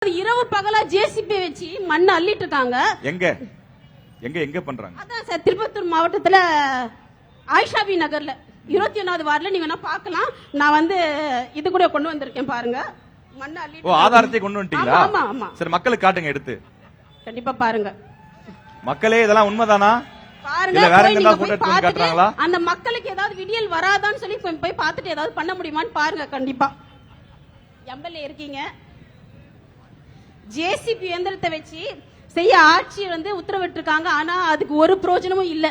இரவு பகலா ஜேசிபி வச்சு மண்ணை அள்ளிட்டு இருக்காங்க. எங்க எங்க எங்க பண்றாங்க? அதான் சார், திருப்பத்தூர் மாவட்டத்துல ஆயிஷாபி நகர்ல 21வது வார்டுல நீங்க வேணா பார்க்கலாம். நான் இது கூட கொண்டு வந்திருக்கேன் பாருங்க. மண்ணை அள்ளிட்டு. ஓ, ஆதாரத்தை கொண்டு வந்துட்டீங்களா? ஆமா ஆமா. சரி, மக்களுக்கு காட்டுங்க எடுத்து. கண்டிப்பா பாருங்க. மக்களே, இதெல்லாம் உண்மைதானா? பாருங்க, வேற எங்க போட்டோ எடுத்து காட்டுறாங்களா? அந்த மக்களுக்கு ஏதாவது விடியல் வராதான்னு சொல்லி போய் பார்த்துட்டு ஏதாவது பண்ண முடியுமான்னு பாருங்க. கண்டிப்பா எம்எல்ஏ இருக்கீங்க, ஜேசிபி இயந்திரத்தை வச்சு செய்ய ஆட்சி உத்தரவிட்டிருக்காங்க. ஆனா அதுக்கு ஒரு பிரயோஜனமும் இல்ல.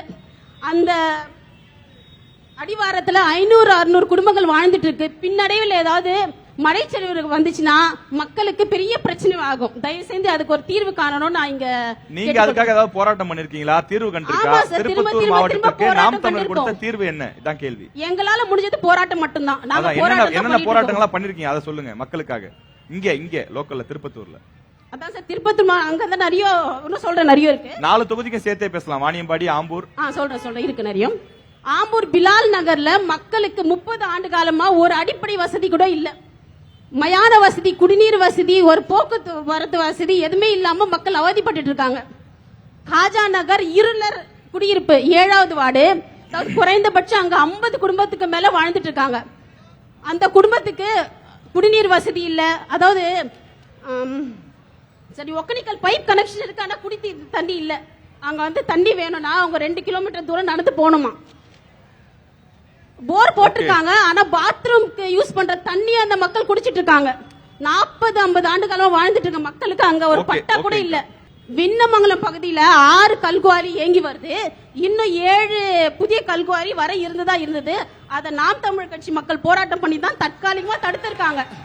அந்த அடிவாரத்துல 500-600 குடும்பங்கள் வாழ்ந்துட்டு இருக்கு. பின்னடைவில் ஏதாவது மழைச்சரிவு வந்துச்சுன்னா மக்களுக்கு பெரிய பிரச்சனை ஆகும். தயவு செஞ்சு அதுக்கு ஒரு தீர்வு காணணும். நான் இங்க நீங்க அதுக்காக ஏதாவது போராட்டம் பண்ணிருக்கீங்களா? தீர்வு கண்டிருக்கா? திருப்பத்தூர் மாவட்டத்துக்கு நாம் தமிழர் கொடுத்த தீர்வு என்ன? இதான் கேள்வி. எங்களால முடிஞ்சது போராட்டம் மட்டும்தான். நாங்க என்னென்ன போராட்டங்களா பண்ணிருக்கீங்க அதை சொல்லுங்க மக்களுக்காக. இங்க லோக்கல்ல திருப்பத்தூர்ல. அதான் சார், திருப்பத்தூர் அங்க நிறைய சொல்றேன், நிறைய இருக்கு. 4 தொகுதிக்கு சேர்த்தே பேசலாம். வாணியம்பாடி, ஆம்பூர். சொல்றேன் இருக்கு நிறைய. ஆம்பூர் பிலால் நகர்ல மக்களுக்கு 30 ஆண்டு காலமா ஒரு அடிப்படை வசதி கூட இல்ல. மயான வசதி, குடிநீர் வசதி, ஒரு போக்குவரத்து வசதி எதுவுமே இல்லாம மக்கள் அவதிப்பட்டு இருக்காங்க. காஜா நகர் இருளர் குடியிருப்பு 7வது வார்டு, குறைந்தபட்சம் அங்க 50 குடும்பத்துக்கு மேல வாழ்ந்துட்டு இருக்காங்க. அந்த குடும்பத்துக்கு குடிநீர் வசதி இல்ல. அதாவது சரி, ஒக்கனிக்கல் பைப் கனெக்ஷன் இருக்கு, ஆனா குடி தண்ணி இல்ல. அங்க தண்ணி வேணும்னா அவங்க 2 கிலோமீட்டர் தூரம் நடந்து போகணுமா. போர் போட்டிருக்காங்க, ஆனா பாத்ரூம்க்கு யூஸ் பண்ற தண்ணி அந்த மக்கள் குடிச்சிட்டு இருக்காங்க. 40-50 ஆண்டு காலமா வாழ்ந்துட்டு இருக்க மக்களுக்கு அங்க ஒரு பட்டா கூட இல்ல. விண்ணமங்கலம் பகுதியில 6 கல்குவாரி இயங்கி வருது. இன்னும் 7 புதிய கல்குவாரி வர இருந்தது. அதை நாம் தமிழர் கட்சி மக்கள் போராட்டம் பண்ணி தான் தற்காலிகமா தடுத்திருக்காங்க.